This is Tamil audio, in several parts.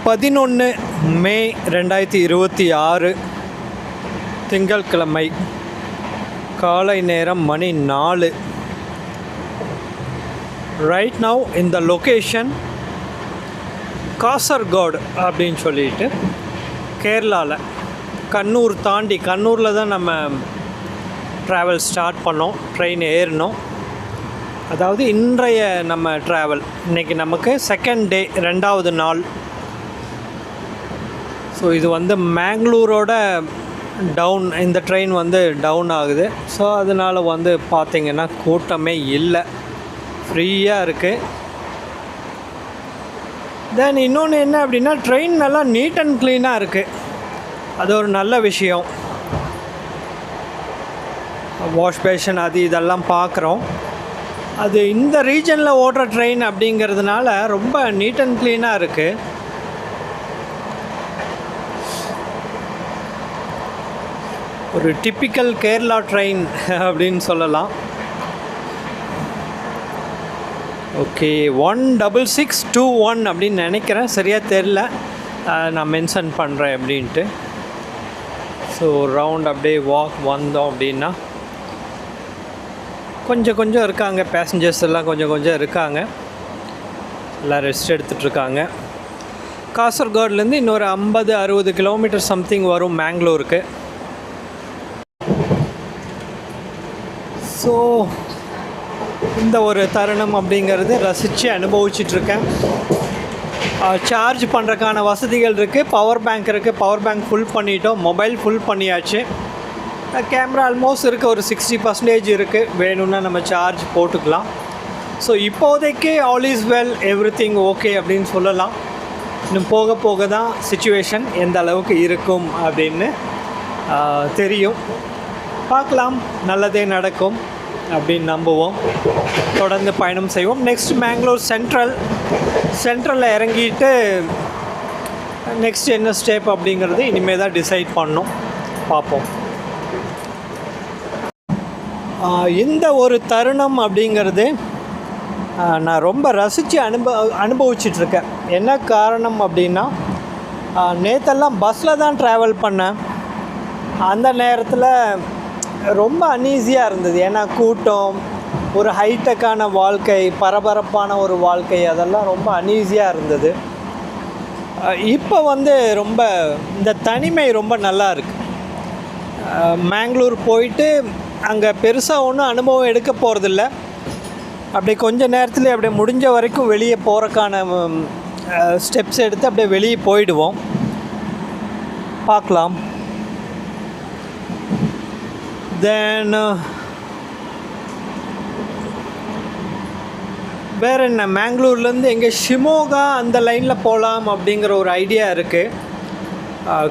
11 மே 2026 திங்கட்கிழமை காலை நேரம் மணி 4. ரைட் நவ் இந்த லொக்கேஷன் காசர்கோடு அப்படின்னு சொல்லிட்டு கேரளாவில் கண்ணூர் தாண்டி, கண்ணூரில் தான் நம்ம ட்ராவல் ஸ்டார்ட் பண்ணோம், ட்ரெயின் ஏறினோம். அதாவது இன்றைய நம்ம ட்ராவல் இன்றைக்கி நமக்கு செகண்ட் டே, 2வது நாள். ஸோ இது வந்து மேங்களூரோட டவுன், இந்த ட்ரெயின் வந்து டவுன் ஆகுது. ஸோ அதனால் வந்து பார்த்திங்கன்னா கூட்டமே இல்லை, ஃப்ரீயாக இருக்குது. தென் இன்னொன்று என்ன அப்படின்னா, ட்ரெயின் நல்லா நீட் அண்ட் க்ளீனாக இருக்குது. அது ஒரு நல்ல விஷயம். வாஷ் பேஷன் அது இதெல்லாம் பார்க்குறோம். அது இந்த ரீஜனில் ஓடுற ட்ரெயின் அப்படிங்கிறதுனால ரொம்ப நீட் அண்ட் க்ளீனாக இருக்குது. ஒரு டிப்பிக்கல் கேரளா ட்ரெயின் அப்படின்னு சொல்லலாம். ஓகே, 16621 அப்படின்னு நினைக்கிறேன், சரியாக தெரில, நான் மென்ஷன் பண்ணுறேன் அப்படின்ட்டு. ஸோ ரவுண்ட் அப்படியே வாக் வந்தோம் அப்படின்னா கொஞ்சம் இருக்காங்க, பேசஞ்சர்ஸ் எல்லாம் கொஞ்சம் இருக்காங்க, எல்லாம் ரெஸ்ட் எடுத்துகிட்ருக்காங்க. காசர்கோட்லேருந்து இன்னொரு 50-60 கிலோமீட்டர் சம்திங் வரும் மேங்களூருக்கு. ஸோ இந்த ஒரு தருணம் அப்படிங்கிறது ரசித்து அனுபவிச்சிட்ருக்கேன். சார்ஜ் பண்ணுறதுக்கான வசதிகள் இருக்குது, பவர் பேங்க் இருக்குது, பவர் பேங்க் ஃபுல் பண்ணிட்டோம், மொபைல் ஃபுல் பண்ணியாச்சு. கேமரா ஆல்மோஸ்ட் இருக்குது, ஒரு 60% இருக்குது, வேணும்னா நம்ம சார்ஜ் போட்டுக்கலாம். ஸோ இப்போதைக்கு all is well, everything okay அப்படின்னு சொல்லலாம். இன்னும் போக போக தான் சிச்சுவேஷன் எந்த அளவுக்கு இருக்கும் அப்படின்னு தெரியும். பார்க்கலாம், நல்லதே நடக்கும் அப்படின்னு நம்புவோம். தொடர்ந்து பயணம் செய்வோம். நெக்ஸ்ட் மேங்களூர் சென்ட்ரலில் இறங்கிட்டு நெக்ஸ்ட் என்ன ஸ்டெப் அப்படிங்கிறது இனிமேல் தான் டிசைட் பண்ணோம், பார்ப்போம். இந்த ஒரு தருணம் அப்படிங்கிறது நான் ரொம்ப ரசித்து அனுபவிச்சிட்ருக்கேன். என்ன காரணம் அப்படின்னா, நேற்றெல்லாம் பஸ்ஸில் தான் ட்ராவல் பண்ணேன். அந்த நேரத்தில் ரொம்ப அன்ஈஸியாக இருந்தது. ஏன்னா கூட்டம், ஒரு ஹைடெக்கான வாழ்க்கை, பரபரப்பான ஒரு வாழ்க்கை, அதெல்லாம் ரொம்ப அன்ஈஸியாக இருந்தது. இப்போ வந்து ரொம்ப இந்த தனிமை ரொம்ப நல்லா இருக்குது. மேங்களூர் போயிட்டு அங்கே பெருசாக ஒன்றும் அனுபவம் எடுக்க போகிறதில்ல. அப்படியே கொஞ்சம் நேரத்தில் அப்படியே முடிஞ்ச வரைக்கும் வெளியே போகிறக்கான ஸ்டெப்ஸ் எடுத்து அப்படியே வெளியே போயிடுவோம், பார்க்கலாம். தென் வேறு என்ன, மேங்களூர்லேருந்து எங்கே ஷிமோகா அந்த லைனில் போகலாம் அப்படிங்கிற ஒரு ஐடியா இருக்குது.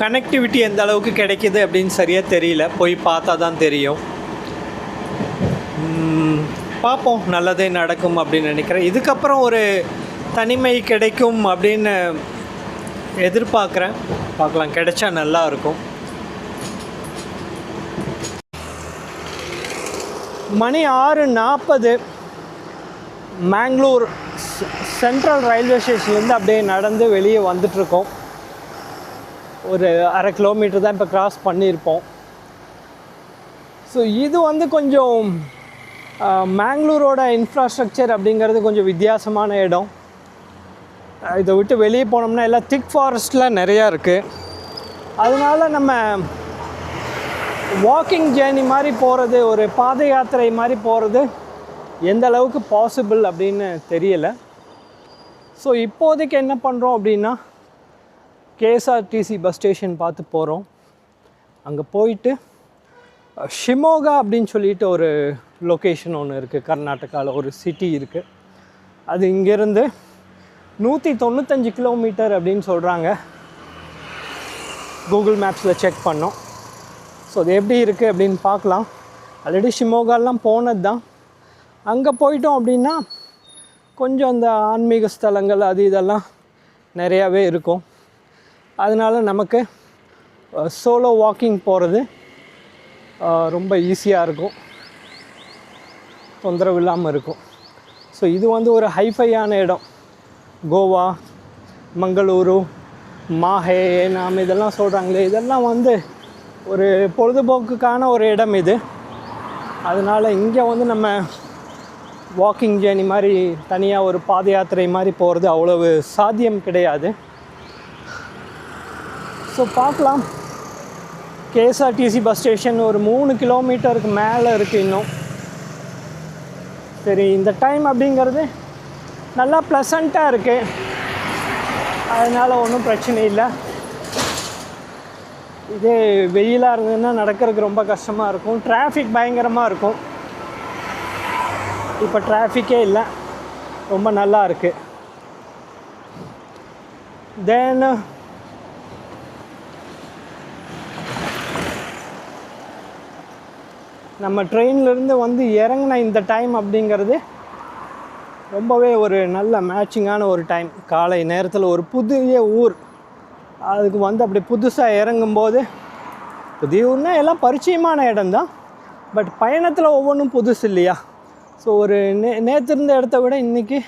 கனெக்டிவிட்டி எந்த அளவுக்கு கிடைக்கிது அப்படின்னு சரியாக தெரியல, போய் பார்த்தா தான் தெரியும். பார்ப்போம், நல்லதே நடக்கும் அப்படின்னு நினைக்கிறேன். இதுக்கப்புறம் ஒரு தனிமை கிடைக்கும் அப்படின்னு எதிர்பார்க்குறேன், பார்க்கலாம், கிடைச்சா நல்லா இருக்கும். மணி 6:40. மேங்களூர் சென்ட்ரல் ரயில்வே ஸ்டேஷன்லேருந்து அப்படியே நடந்து வெளியே வந்துட்ருக்கோம். ஒரு 1/2 கிலோமீட்டர் தான் இப்போ க்ராஸ் பண்ணியிருப்போம். ஸோ இது வந்து கொஞ்சம் மேங்களூரோட இன்ஃப்ராஸ்ட்ரக்சர் அப்படிங்கிறது கொஞ்சம் வித்தியாசமான இடம். இதை விட்டு வெளியே போனோம்னா எல்லாம் திக் ஃபாரஸ்ட்லாம் நிறையா இருக்குது. அதனால நம்ம வாக்கிங் ஜேர்னி மாதிரி போகிறது, ஒரு பாத யாத்திரை மாதிரி போகிறது எந்த அளவுக்கு பாசிபிள் அப்படின்னு தெரியலை. ஸோ இப்போதைக்கு என்ன பண்ணுறோம் அப்படின்னா, கேஎஸ்ஆர்டிசி பஸ் ஸ்டேஷன் பார்த்து போகிறோம். அங்கே போயிட்டு ஷிமோகா அப்படின்னு சொல்லிட்டு ஒரு லொக்கேஷன் ஒன்று இருக்குது, கர்நாடகாவில் ஒரு சிட்டி இருக்குது. அது இங்கேருந்து 195 கிலோமீட்டர் அப்படின்னு சொல்கிறாங்க, கூகுள் மேப்ஸில் செக் பண்ணோம். ஸோ அது எப்படி இருக்குது அப்படின்னு பார்க்கலாம். ஆல்ரெடி ஷிமோகாலாம் போனது தான். அங்கே போயிட்டோம் அப்படின்னா கொஞ்சம் அந்த ஆன்மீக ஸ்தலங்கள் அது இதெல்லாம் நிறையாவே இருக்கும். அதனால் நமக்கு சோலோ வாக்கிங் போகிறது ரொம்ப ஈஸியாக இருக்கும், தொந்தரவு இல்லாமல் இருக்கும். ஸோ இது வந்து ஒரு ஹைஃபையான இடம். கோவா, மங்களூரு, மாஹே நாம் இதெல்லாம் சொல்கிறாங்களே, இதெல்லாம் வந்து ஒரு பொழுதுபோக்குக்கான ஒரு இடம் இது. அதனால் இங்கே வந்து நம்ம வாக்கிங் ஜேர்னி மாதிரி தனியாக ஒரு பாத யாத்திரை மாதிரி போகிறது அவ்வளவு சாத்தியம் கிடையாது. ஸோ பார்க்கலாம். கேஎஸ்ஆர்டிசி பஸ் ஸ்டேஷன் ஒரு 3 கிலோமீட்டருக்கு மேலே இருக்குது இன்னும். சரி, இந்த டைம் அப்படிங்கிறது நல்லா ப்ளசண்ட்டாக இருக்குது, அதனால் ஒன்றும் பிரச்சனை இல்லை. இதே வெயிலாக இருந்ததுன்னா நடக்கிறதுக்கு ரொம்ப கஷ்டமாக இருக்கும், டிராஃபிக் பயங்கரமாக இருக்கும். இப்போ டிராஃபிக்கே இல்லை, ரொம்ப நல்லா இருக்குது. தென் நம்ம ட்ரெயின்லேருந்து வந்து இறங்கின இந்த டைம் அப்படிங்கிறது ரொம்பவே ஒரு நல்ல மேட்சிங்கான ஒரு டைம். காலை நேரத்தில் ஒரு புதிய ஊர், அதுக்கு வந்து அப்படி புதுசாக இறங்கும்போது, புதிய ஊர்னால் எல்லாம் பரிச்சயமான இடம்தான், பட் பயணத்தில் ஒவ்வொன்றும் புதுசு இல்லையா? ஸோ ஒரு நேற்று இருந்த இடத்த விட இன்றைக்கி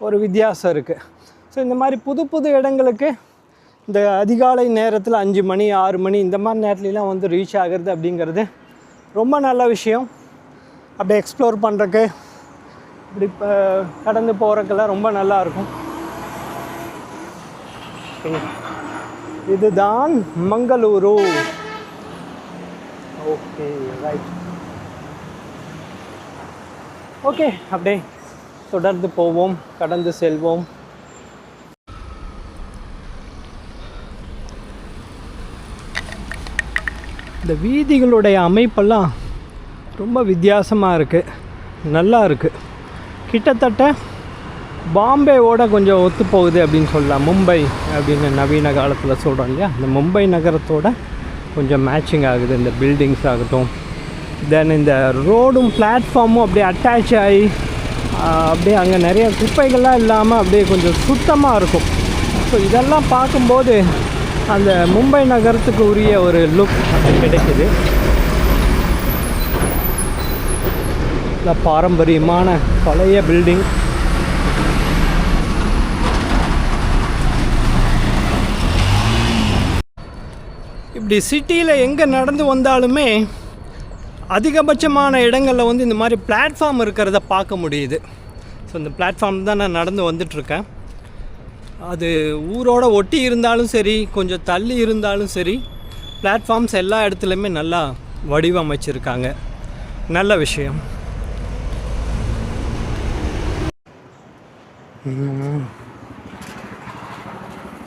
ஒரு வித்தியாசம் இருக்குது. ஸோ இந்த மாதிரி புது புது இடங்களுக்கு இந்த அதிகாலை நேரத்தில் 5 மணி 6 மணி இந்த மாதிரி நேரத்துலலாம் வந்து ரீச் ஆகிறது அப்படிங்கிறது ரொம்ப நல்ல விஷயம். அப்படியே எக்ஸ்ப்ளோர் பண்ணுறக்கு, இப்படி கடந்து போகிறக்கெல்லாம் ரொம்ப நல்லாயிருக்கும். இதுதான் மங்களூரு. Okay, right. ஓகே, அப்படியே தொடர்ந்து போவோம், கடந்து செல்வோம். இந்த வீதிகளுடைய அமைப்பெல்லாம் ரொம்ப வித்தியாசமாக இருக்குது, நல்லா இருக்குது. கிட்டத்தட்ட பாம்பேவோட கொஞ்சம் ஒத்து போகுது அப்படின்னு சொல்லலாம். மும்பை அப்படின்னு நவீன காலத்தில் சொல்கிறோம் இல்லையா, இந்த மும்பை நகரத்தோட கொஞ்சம் மேட்சிங் ஆகுது. இந்த பில்டிங்ஸ் ஆகட்டும், தென் இந்த ரோடும் பிளாட்ஃபார்மும் அப்படியே அட்டாச் ஆகி அப்படியே அங்கே நிறைய குப்பைகள்லாம் இல்லாமல் அப்படியே கொஞ்சம் சுத்தமாக இருக்கும். ஸோ இதெல்லாம் பார்க்கும்போது அந்த மும்பை நகரத்துக்கு உரிய ஒரு லுக் கிடைக்குது. இந்த பாரம்பரியமான பழைய பில்டிங். இப்படி சிட்டியில் எங்கே நடந்து வந்தாலுமே அதிகபட்சமான இடங்களில் வந்து இந்த மாதிரி பிளாட்ஃபார்ம் இருக்கிறத பார்க்க முடியுது. ஸோ இந்த பிளாட்ஃபார்ம் தான் நான் நடந்து வந்துட்டுருக்கேன். அது ஊரோட ஒட்டி இருந்தாலும் சரி, கொஞ்சம் தள்ளி இருந்தாலும் சரி, பிளாட்ஃபார்ம்ஸ் எல்லா இடத்துலையுமே நல்லா வடிவமைச்சிருக்காங்க. நல்ல விஷயம்.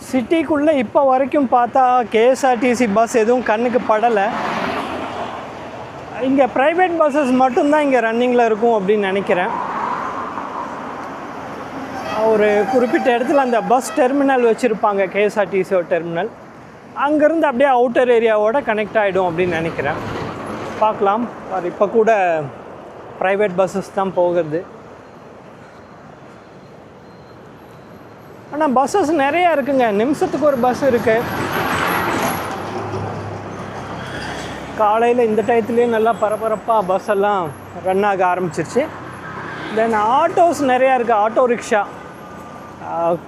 சிட்டிக்குள்ளே இப்போ வரைக்கும் பார்த்தா கேஎஸ்ஆர்டிசி பஸ் எதுவும் கண்ணுக்கு படலை. இங்கே ப்ரைவேட் பஸ்ஸஸ் மட்டும்தான் இங்கே ரன்னிங்கில் இருக்கும் அப்படின்னு நினைக்கிறேன். ஒரு குறிப்பிட்ட இடத்துல அந்த பஸ் டெர்மினல் வச்சுருப்பாங்க, கேஎஸ்ஆர்டிசிஓ டெர்மினல். அங்கேருந்து அப்படியே அவுட்டர் ஏரியாவோட கனெக்ட் ஆகிடும் அப்படின்னு நினைக்கிறேன். பார்க்கலாம். இப்போ கூட ப்ரைவேட் பஸ்ஸஸ் தான் போகிறது. ஆனால் பஸ்ஸஸ் நிறையா இருக்குங்க, நிமிஷத்துக்கு ஒரு பஸ் இருக்குது. காலையில் இந்த டயத்துலேயே நல்லா பரபரப்பாக பஸ் எல்லாம் ரன் ஆக ஆரம்பிச்சிருச்சு. தென் ஆட்டோஸ் நிறையா இருக்குது, ஆட்டோ ரிக்ஷா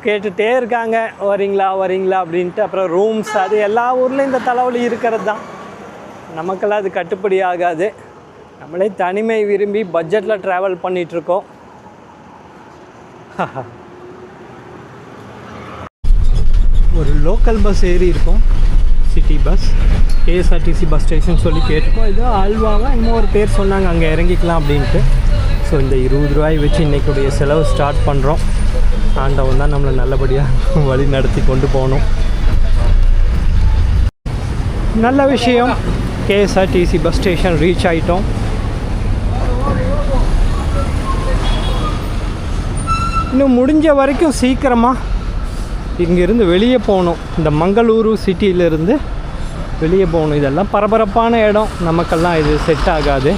கேட்டுகிட்டே இருக்காங்க, வரீங்களா வரீங்களா அப்படின்ட்டு. அப்புறம் ரூம்ஸ், அது எல்லா ஊர்லேயும் இந்த தலைவலி இருக்கிறது தான். நமக்கெல்லாம் அது கட்டுப்படி ஆகாது. நம்மளே தனிமை விரும்பி பட்ஜெட்டில் ட்ராவல் பண்ணிகிட்ருக்கோம். ஒரு லோக்கல் பஸ் ஏறி இருக்கும், city bus, KSRTC bus station சொல்லி கேட்டுக்கோம். ஏதோ அல்வாவா இன்னொரு பேர் சொன்னாங்க, அங்கே இறங்கிக்கலாம் அப்படின்ட்டு. ஸோ இந்த 20 ரூபாய் வச்சு இன்றைக்குடைய செலவு ஸ்டார்ட் பண்ணுறோம். ஆண்டவன் தான் நம்மளை நல்லபடியாக வழி நடத்தி கொண்டு போகணும். நல்ல விஷயம். கேஎஸ்ஆர்டிசி பஸ் ஸ்டேஷன் ரீச் ஆகிட்டோம். இன்னும் முடிஞ்ச வரைக்கும் சீக்கிரமாக இங்கேருந்து வெளியே போகணும். இந்த மங்களூரு சிட்டியிலேருந்து வெளியே போகணும். இதெல்லாம் பரபரப்பான இடம், நமக்கெல்லாம் இது செட் ஆகாது.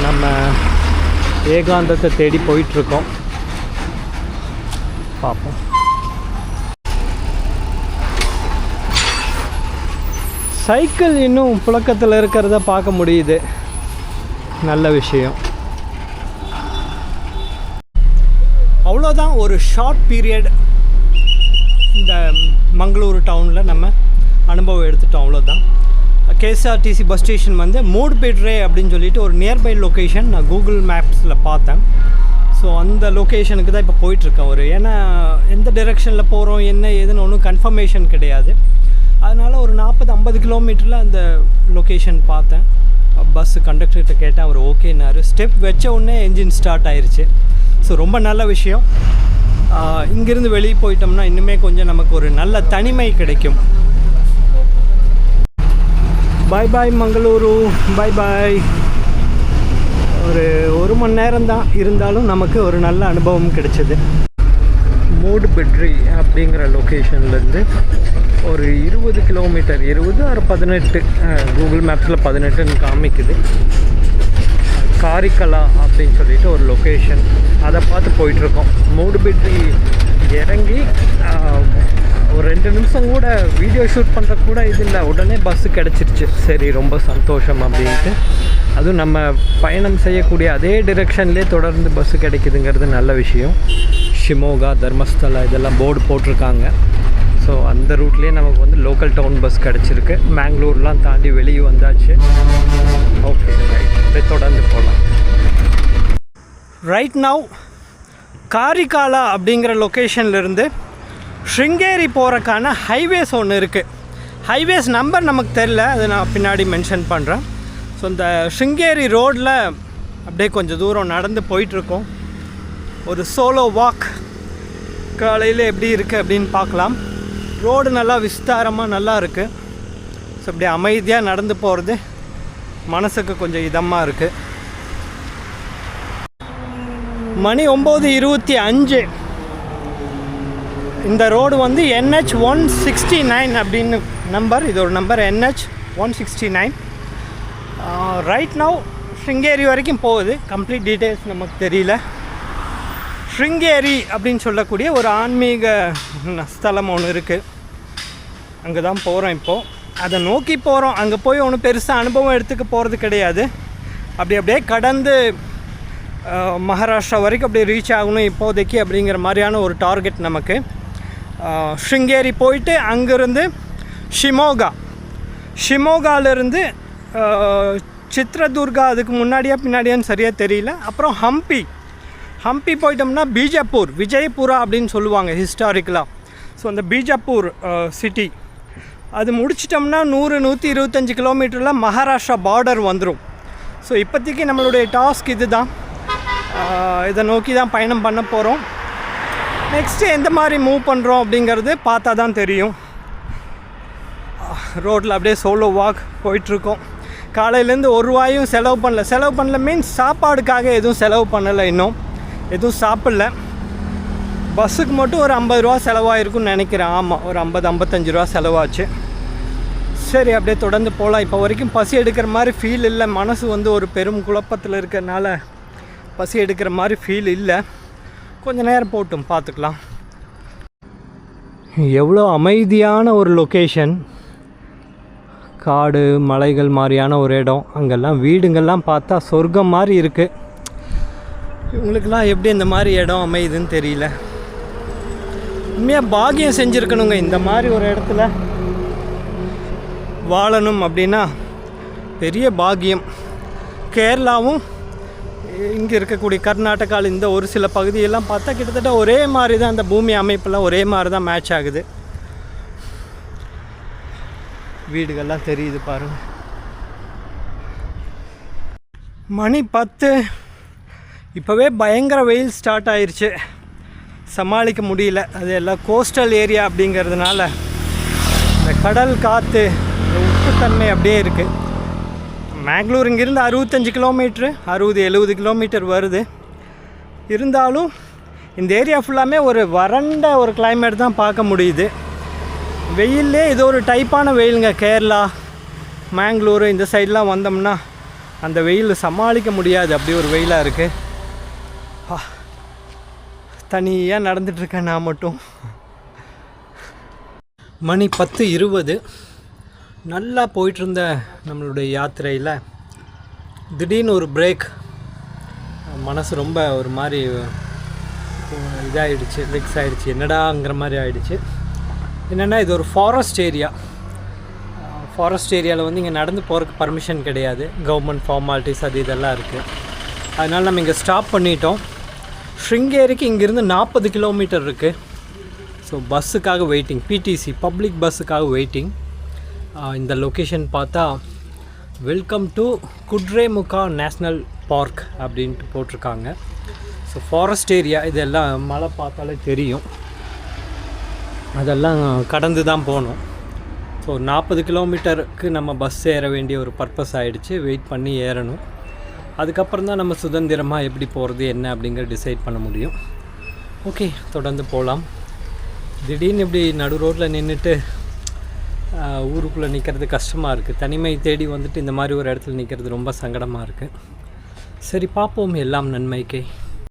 நம்ம ஏகாந்தத்தை தேடி போயிட்டுருக்கோம். பார்ப்போம். சைக்கிள் இன்னும் புழக்கத்தில் இருக்கிறத பார்க்க முடியுது. நல்ல விஷயம். அவ்வளோதான், ஒரு ஷார்ட் பீரியட் இந்த மங்களூரு டவுனில் நம்ம அனுபவம் எடுத்துட்டோம். அவ்வளோதான். கேஎஸ்ஆர்டிசி பஸ் ஸ்டேஷன் வந்து மூடுபிட்ரே அப்படின்னு சொல்லிட்டு ஒரு நியர்பை லொக்கேஷன் நான் கூகுள் மேப்ஸில் பார்த்தேன். ஸோ அந்த லொக்கேஷனுக்கு தான் இப்போ போயிட்டுருக்கேன். ஏன்னா எந்த டைரெக்ஷனில் போகிறோம் என்ன ஏதுன்னு ஒன்றும் கன்ஃபர்மேஷன் கிடையாது. அதனால் ஒரு 40-50 கிலோமீட்டரில் அந்த லொக்கேஷன் பார்த்தேன். பஸ்ஸு கண்டக்டர்கிட்ட கேட்டேன், அவர் ஓகேன்னாரு. ஸ்டெப் வச்ச உடனே என்ஜின் ஸ்டார்ட் ஆயிடுச்சு. ஸோ ரொம்ப நல்ல விஷயம். இங்கேருந்து வெளியே போயிட்டோம்னா இன்னுமே கொஞ்சம் நமக்கு ஒரு நல்ல தனிமை கிடைக்கும். பாய் பாய் மங்களூரு, பாய் பாய். ஒரு மணி நேரம் தான் இருந்தாலும் நமக்கு ஒரு நல்ல அனுபவம் கிடைச்சது. மூடுபிட்ரி அப்படிங்கிற லொக்கேஷன்லேருந்து ஒரு 20 கிலோமீட்டர், 20 or 18, கூகுள் மேப்ஸில் 18ன்னு காமிக்குது. காரிக்கலா அப்படின்னு சொல்லிட்டு ஒரு லொக்கேஷன், அதை பார்த்து போயிட்டுருக்கோம். மூடுபிட்ரி இறங்கி ஒரு 2 நிமிஷம் கூட வீடியோ ஷூட் பண்ணுற கூட இது இல்லை, உடனே பஸ்ஸு கிடச்சிருச்சு. சரி, ரொம்ப சந்தோஷம் அப்படின்ட்டு. அதுவும் நம்ம பயணம் செய்யக்கூடிய அதே டிரெக்ஷன்லேயே தொடர்ந்து பஸ்ஸு கிடைக்குதுங்கிறது நல்ல விஷயம். ஷிமோகா, தர்மஸ்தலா இதெல்லாம் போர்டு போட்டிருக்காங்க. ஸோ அந்த ரூட்லேயே நமக்கு வந்து லோக்கல் டவுன் பஸ் கிடச்சிருக்கு. மேங்களூர்லாம் தாண்டி வெளியே வந்தாச்சு. ஓகே, ரைட், தொடர்ந்து போகலாம். ரைட் நவ் காரிகாலா அப்படிங்கிற லொக்கேஷன்லேருந்து ஸ்ருங்கேரி போகிறக்கான ஹைவேஸ் ஒன்று இருக்குது. ஹைவேஸ் நம்பர் நமக்கு தெரில, அதை நான் பின்னாடி மென்ஷன் பண்ணுறேன். ஸோ இந்த ஸ்ருங்கேரி ரோடில் அப்படியே கொஞ்சம் தூரம் நடந்து போயிட்டுருக்கோம். ஒரு சோலோ வாக் காலையில் எப்படி இருக்குது அப்படின்னு பார்க்கலாம். ரோடு நல்லா விஸ்தாரமாக நல்லா இருக்குது. ஸோ அப்படியே அமைதியாக நடந்து போகிறது மனசுக்கு கொஞ்சம் இதமாக இருக்குது. மணி 9:25. இந்த ரோடு வந்து NH 169 அப்படின்னு நம்பர், இது ஒரு number NH 169. Right now Sringeri வரைக்கும் போகுது. கம்ப்ளீட் டீட்டெயில்ஸ் நமக்கு தெரியல. ஸ்ருங்கேரி அப்படின்னு சொல்லக்கூடிய ஒரு ஆன்மீக ஸ்தலம் ஒன்று இருக்குது. அங்கே தான் போகிறோம் இப்போது. அதை நோக்கி போகிறோம். அங்கே போய் ஒன்றும் பெருசாக அனுபவம் எடுத்துக்க போகிறது கிடையாது. அப்படியே கடந்து மகாராஷ்டிரா வரைக்கும் அப்படியே ரீச் ஆகணும் இப்போதைக்கு அப்படிங்கிற மாதிரியான ஒரு டார்கெட் நமக்கு. ஸ்ருங்கேரி போயிட்டு அங்கேருந்து ஷிமோகாவிலேருந்து சித்ரதுர்கா, அதுக்கு முன்னாடியாக பின்னாடியான்னு சரியாக தெரியல. அப்புறம் ஹம்பி போயிட்டோம்னா பீஜப்பூர், விஜயபுரா அப்படின்னு சொல்லுவாங்க ஹிஸ்டாரிக்கலாக. ஸோ அந்த பீஜப்பூர் சிட்டி அது முடிச்சிட்டோம்னா 100-125 கிலோமீட்டரில் மகாராஷ்டிரா பார்டர் வந்துடும். ஸோ இப்போதைக்கு நம்மளுடைய டாஸ்க் இது தான். இதை நோக்கி தான் பயணம் பண்ண போகிறோம். நெக்ஸ்ட்டு எந்த மாதிரி மூவ் பண்ணுறோம் அப்படிங்கிறது பார்த்தா தான் தெரியும். ரோட்டில் அப்படியே சோலோ வாக் போயிட்டுருக்கோம். காலையிலேருந்து ₹1 செலவு பண்ணல மீன்ஸ் சாப்பாடுக்காக எதுவும் செலவு பண்ணலை, இன்னும் எதுவும் சாப்பிடல. பஸ்ஸுக்கு மட்டும் ஒரு ₹50 செலவாயிருக்குன்னு நினைக்கிறேன். ஆமாம், ஒரு ₹50-55 செலவாச்சு. சரி, அப்படியே தொடர்ந்து போகலாம். இப்போ வரைக்கும் பசி எடுக்கிற மாதிரி ஃபீல் இல்லை. மனசு வந்து ஒரு பெரும் குழப்பத்தில் இருக்கிறதுனால பசி எடுக்கிற மாதிரி ஃபீல் இல்லை. கொஞ்சம் நேரம் போட்டும் பார்த்துக்கலாம். எவ்வளோ அமைதியான ஒரு லொக்கேஷன். காடு, மலைகள் மாதிரியான ஒரு இடம். அங்கெல்லாம் வீடுங்கள்லாம் பார்த்தா சொர்க்கம் மாதிரி இருக்குது. இவங்களுக்கெல்லாம் எப்படி இந்த மாதிரி இடம் அமையுதுன்னு தெரியல. உண்மையாக பாக்கியம் செஞ்சுருக்கணுங்க இந்த மாதிரி ஒரு இடத்துல வாழணும் அப்படின்னா. பெரிய பாக்கியம். கேரளாவும் இங்கே இருக்கக்கூடிய கர்நாடகாவில் இந்த ஒரு சில பகுதியெல்லாம் பார்த்தா கிட்டத்தட்ட ஒரே மாதிரி தான். அந்த பூமி அமைப்பெல்லாம் ஒரே மாதிரி தான் மேட்ச் ஆகுது. வீடுகள்லாம் தெரியுது பாருங்கள். மணி 10. இப்போவே பயங்கர வெயில் ஸ்டார்ட் ஆயிடுச்சு. சமாளிக்க முடியல. அது எல்லாம் கோஸ்டல் ஏரியா அப்படிங்கிறதுனால இந்த கடல் காற்று, உப்புத்தன்மை அப்படியே இருக்குது. மேங்களூர் இங்கேருந்து 65 கிலோமீட்ரு, 60-70 கிலோமீட்டர் வருது. இருந்தாலும் இந்த ஏரியா ஃபுல்லாமே ஒரு வறண்ட ஒரு கிளைமேட் தான் பார்க்க முடியுது. வெயிலே இது ஒரு டைப்பான வெயிலுங்க. கேரளா, மேங்களூர் இந்த சைடெலாம் வந்தோம்னா அந்த வெயில் சமாளிக்க முடியாது. அப்படி ஒரு வெயிலாக இருக்குது. தனியாக நடந்துகிட்ருக்கேன் நான் மட்டும். மணி 10:20. நல்லா போயிட்டுருந்த நம்மளுடைய யாத்திரையில் திடீர்னு ஒரு பிரேக். மனசு ரொம்ப ஒரு மாதிரி இதாகிடுச்சு, ரிக்ஸ் ஆகிடுச்சு. என்னடாங்கிற மாதிரி ஆகிடுச்சு. என்னென்னா இது ஒரு ஃபாரஸ்ட் ஏரியா. ஃபாரஸ்ட் ஏரியாவில் வந்து இங்கே நடந்து போகிறதுக்கு பர்மிஷன் கிடையாது. கவர்மெண்ட் ஃபார்மாலிட்டிஸ் அது இதெல்லாம் இருக்குது. அதனால் நம்ம இங்கே ஸ்டாப் பண்ணிட்டோம். ஸ்ருங்கேரிக்கு இங்கேருந்து 40 கிலோமீட்டர் இருக்குது. ஸோ பஸ்ஸுக்காக வெயிட்டிங், பிடிசி பப்ளிக் பஸ்ஸுக்காக வெயிட்டிங். இந்த லொக்கேஷன் பார்த்தா welcome to Kudremukha national park அப்படின்ட்டு போட்டிருக்காங்க. ஸோ ஃபாரஸ்ட் ஏரியா, இதெல்லாம் மழை பார்த்தாலே தெரியும். அதெல்லாம் கடந்து தான் போகணும். ஸோ 40 கிலோமீட்டருக்கு நம்ம பஸ் ஏற வேண்டிய ஒரு பர்பஸ் ஆகிடுச்சு. வெயிட் பண்ணி ஏறணும். அதுக்கப்புறம் தான் நம்ம சுதந்திரமாக எப்படி போகிறது என்ன அப்படிங்கிற டிசைட் பண்ண முடியும். ஓகே, தொடர்ந்து போகலாம். திடீர்னு இப்படி நடு ரோட்டில் நின்றுட்டு ஊருக்குள்ளே நிற்கிறது கஷ்டமாக இருக்குது. தனிமை தேடி வந்துட்டு இந்த மாதிரி ஒரு இடத்துல நிற்கிறது ரொம்ப சங்கடமாக இருக்குது. சரி, பார்ப்போம், எல்லாம் நன்மைக்கே.